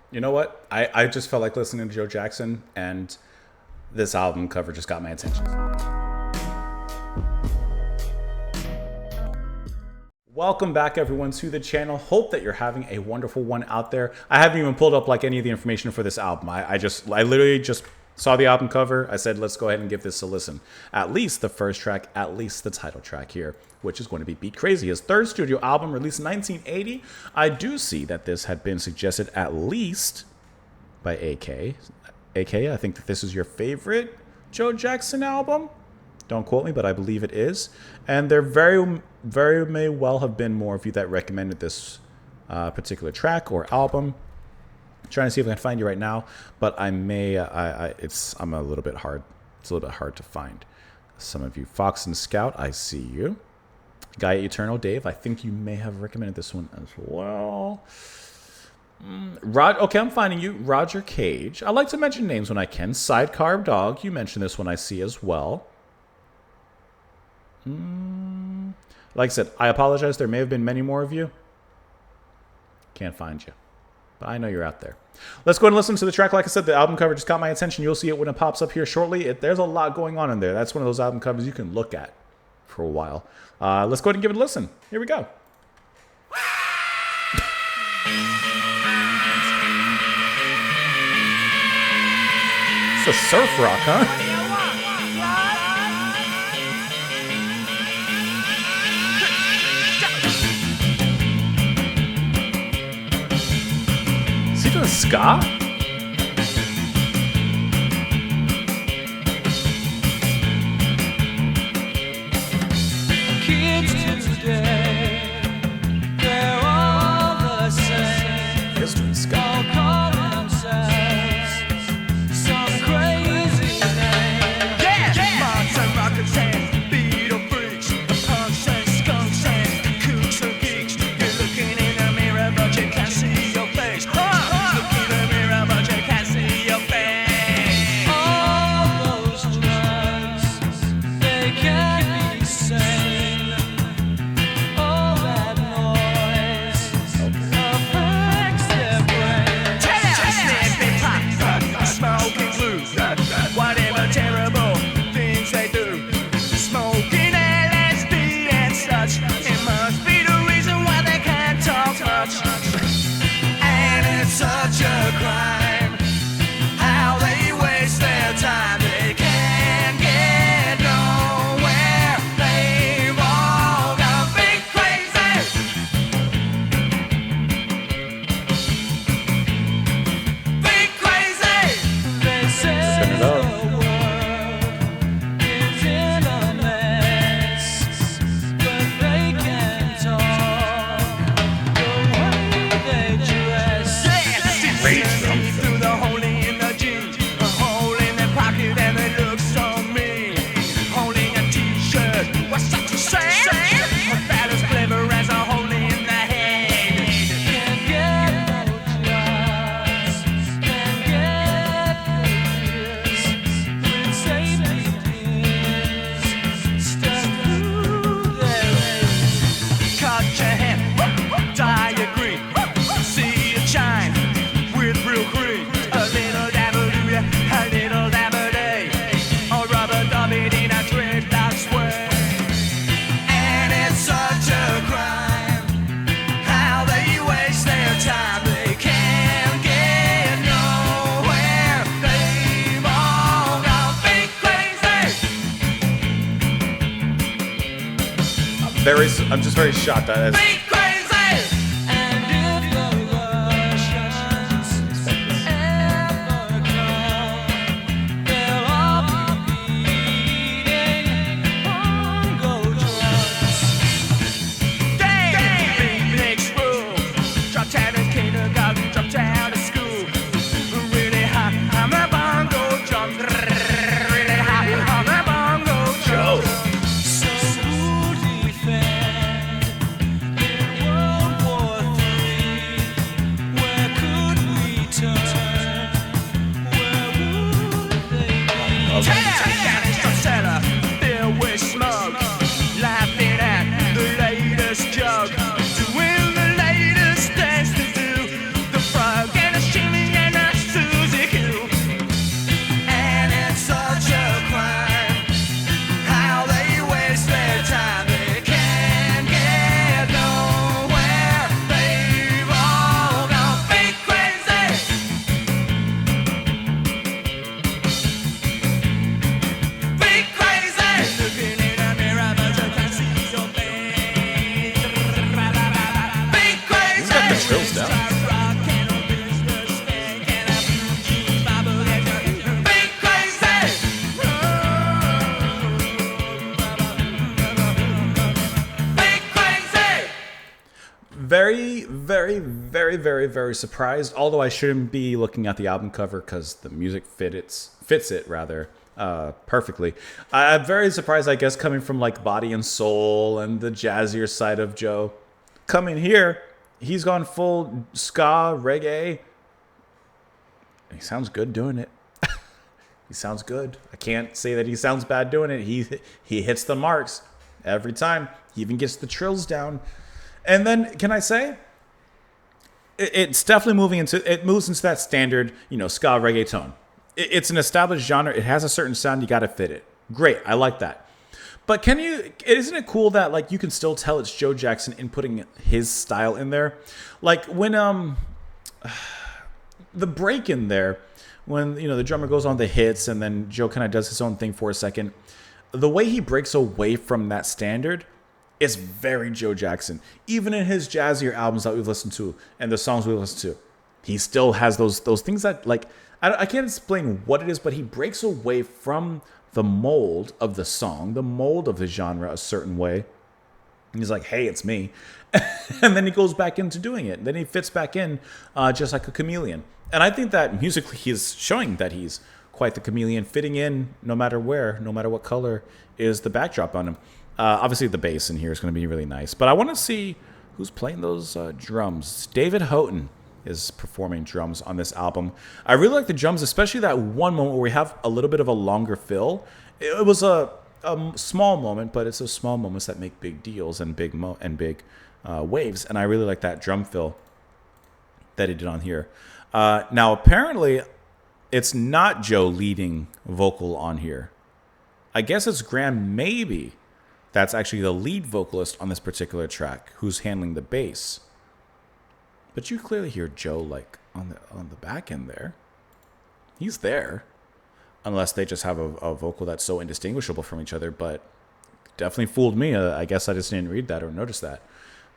You know what? I just felt like listening to Joe Jackson, and this album cover just got my attention. Welcome back, everyone, to the channel. Hope that you're having a wonderful one out there. I haven't even pulled up like any of the information for this album. I literally just saw the album cover. I said, let's go ahead and give this a listen. At least the first track, at least the title track here, which is going to be Beat Crazy. His third studio album, released in 1980. I do see that this had been suggested at least by AK. AK, I think that this is your favorite Joe Jackson album. Don't quote me, but I believe it is. And there very may well have been more of you that recommended this particular track or album. I'm trying to see if I can find you right now, but I'm a little bit hard. It's a little bit hard to find. Some of you, Fox and Scout, I see you. Gaia Eternal, Dave, I think you may have recommended this one as well. Okay, I'm finding you. Roger Cage. I like to mention names when I can. Sidecar Dog, you mentioned this one I see as well. Like I said, I apologize. There may have been many more of you. Can't find you. But I know you're out there. Let's go and listen to the track. Like I said, the album cover just got my attention. You'll see it when it pops up here shortly. There's a lot going on in there. That's one of those album covers you can look at for a while. Let's go ahead and give it a listen. Here we go. It's a surf rock, huh? Is he doing ska? Kids today, they're all the same. He is doing ska. All call themselves some crazy name. Yeah! Monster rockets and Beatle freaks, punks and skunks and kooks and geeks. You're looking in the mirror, but you can't see your face. Look in the mirror, but you can't see your face. All those drugs, they can't be sane. All that noise affects their brain. Sniffing pot, smoking glue, whatever terrible things they do. Smoking LSD and such, it must be the reason why they can't talk much. And it's such a crime how they waste their time. They can't get nowhere. They've all gone big crazy. Big crazy. They say Turn it up. the world is in a mess, but they can't talk the way they dress. Great See through the hole in the jeans, a hole in their pocket, and they look so mean. Holding a t-shirt, what's that you say? About as clever as a hole in the head. Can't get no jobs, can't get careers with safety pins stuck through their ears. Cut your hair, dye your green, see it shine with real cream. A little dabble do ya, a little dabble day, or rubber dub it in a dreadlock sway. And it's such a crime how they waste their time. They can't get nowhere. They've all gone big crazy. I'm just very shocked. That is, Big crazy. And if the Russians ever come, they'll all be eating bongo drums. Big mixed room, dropped out of kindergarten, dropped out of school. Really hot on the bongo drum. Really hot on the bongo drum. So who defend very, very, very, very surprised. Although I shouldn't be looking at the album cover because the music fits it rather perfectly. I'm very surprised, I guess, coming from like Body and Soul and the jazzier side of Joe. Coming here, he's gone full ska, reggae. He sounds good doing it. He sounds good. I can't say that he sounds bad doing it. He hits the marks every time. He even gets the trills down. And then, can I say, it's definitely moves into that standard, ska reggae tone. It's an established genre. It has a certain sound. You got to fit it. Great. I like that. But isn't it cool that like you can still tell it's Joe Jackson inputting his style in there? Like when the break in there, when the drummer goes on the hits and then Joe kind of does his own thing for a second, the way he breaks away from that standard is very Joe Jackson. Even in his jazzier albums that we've listened to and the songs we've listened to, he still has those things that like I can't explain what it is, but he breaks away from the mold of the song, the mold of the genre a certain way. And he's like, hey, it's me. And then he goes back into doing it. Then he fits back in just like a chameleon. And I think that musically he's showing that he's quite the chameleon, fitting in no matter where, no matter what color is the backdrop on him. Obviously the bass in here is going to be really nice. But I want to see who's playing those drums. David Houghton is performing drums on this album. I really like the drums, especially that one moment where we have a little bit of a longer fill. It was a small moment, but it's those small moments that make big deals and big waves. And I really like that drum fill that he did on here. Now, apparently, it's not Joe leading vocal on here. I guess it's Graham Maybe. That's actually the lead vocalist on this particular track who's handling the bass. But you clearly hear Joe like on the back end there. He's there. Unless they just have a vocal that's so indistinguishable from each other. But definitely fooled me. I guess I just didn't read that or notice that.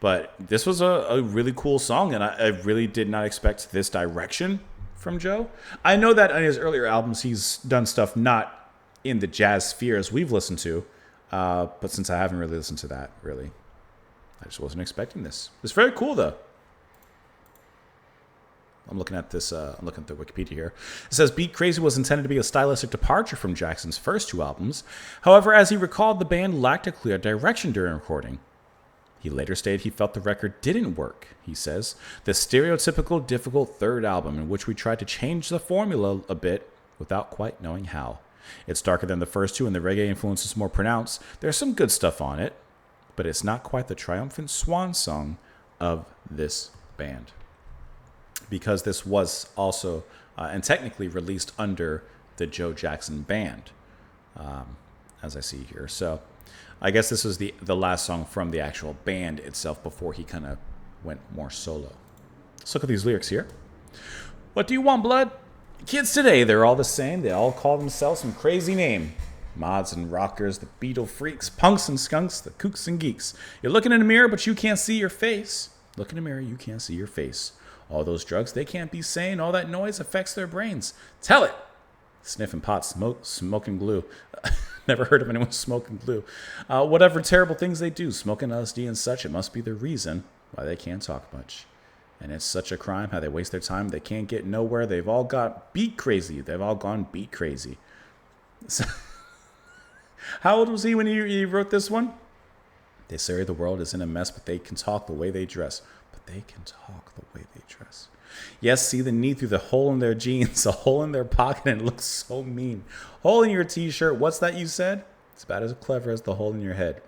But this was a really cool song. And I really did not expect this direction from Joe. I know that on his earlier albums, he's done stuff not in the jazz sphere as we've listened to. But since I haven't really listened to that, really, I just wasn't expecting this. It's very cool, though. I'm looking at this. I'm looking at the Wikipedia here. It says Beat Crazy was intended to be a stylistic departure from Jackson's first two albums. However, as he recalled, the band lacked a clear direction during recording. He later stated he felt the record didn't work. He says, the stereotypical difficult third album in which we tried to change the formula a bit without quite knowing how. It's darker than the first two and the reggae influence is more pronounced. There's some good stuff on it, but it's not quite the triumphant swan song of this band. Because this was also, and technically released under the Joe Jackson Band, as I see here. So I guess this was the last song from the actual band itself before he kind of went more solo. Let's look at these lyrics here. What do you want, blood? Kids today, they're all the same. They all call themselves some crazy name. Mods and rockers, the Beatle freaks, punks and skunks, the kooks and geeks. You're looking in a mirror, but you can't see your face. Look in a mirror, you can't see your face. All those drugs, they can't be sane. All that noise affects their brains. Tell it. Sniffing pot, smoking glue. Never heard of anyone smoking glue. Whatever terrible things they do, smoking LSD and such, it must be the reason why they can't talk much. And it's such a crime how they waste their time. They can't get nowhere. They've all got beat crazy. They've all gone beat crazy. So, how old was he when he wrote this one? They say the world is in a mess, but they can talk the way they dress. But they can talk the way they dress. Yes, see the knee through the hole in their jeans, a hole in their pocket, and it looks so mean. Hole in your t-shirt. What's that you said? It's about as clever as the hole in your head.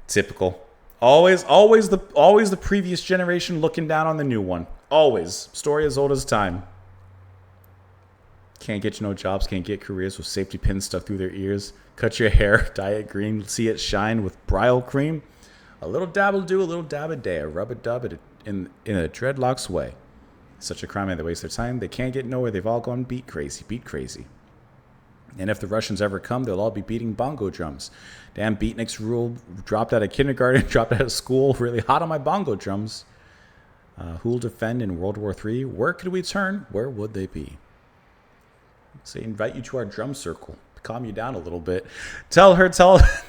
Typical. Always the previous generation looking down on the new one. Always. Story as old as time. Can't get you no jobs, can't get careers with safety pins stuck through their ears. Cut your hair, dye it green, see it shine with Brile cream. A little dab will do, a little dab a day, a rub a dub it in a dreadlocks way. Such a crime, and they waste their time. They can't get nowhere. They've all gone beat crazy. And if the Russians ever come, they'll all be beating bongo drums. Damn beatniks rule, dropped out of kindergarten, dropped out of school, really hot on my bongo drums. Who'll defend in World War III? Where could we turn? Where would they be? So invite you to our drum circle. calm you down a little bit. Tell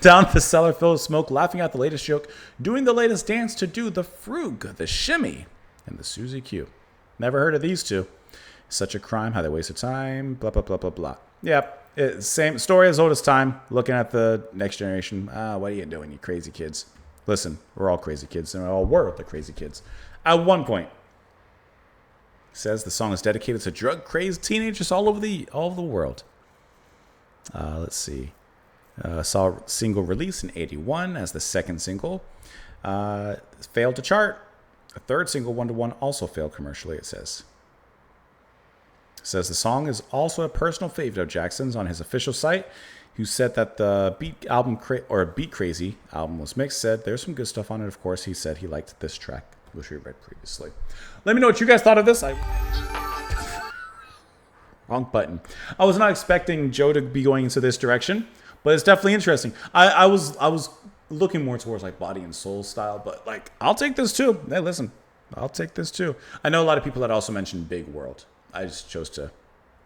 down the cellar filled with smoke, laughing at the latest joke, doing the latest dance to do the frug, the shimmy, and the Susie Q. Never heard of these two. Such a crime, how they wasted time, blah, blah, blah, blah, blah. Yep, same story as old as time, looking at the next generation. What are you doing, you crazy kids? Listen, we're all crazy kids, and we all were the crazy kids. At one point, says the song is dedicated to drug-crazed teenagers all over the world. Let's see. Saw a single release in 81 as the second single. Failed to chart. A third single, 1-to-1, also failed commercially, it says. It says the song is also a personal favorite of Jackson's on his official site, who said that the Beat Crazy album was mixed, said there's some good stuff on it. Of course, he said he liked this track, which we read previously. Let me know what you guys thought of this. Wrong button. I was not expecting Joe to be going into this direction, but it's definitely interesting. I was looking more towards like body and soul style, but like I'll take this too. Hey, listen, I'll take this too. I know a lot of people that also mentioned Big World. I just chose to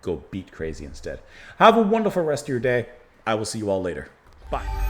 go Beat Crazy instead. Have a wonderful rest of your day. I will see you all later. Bye.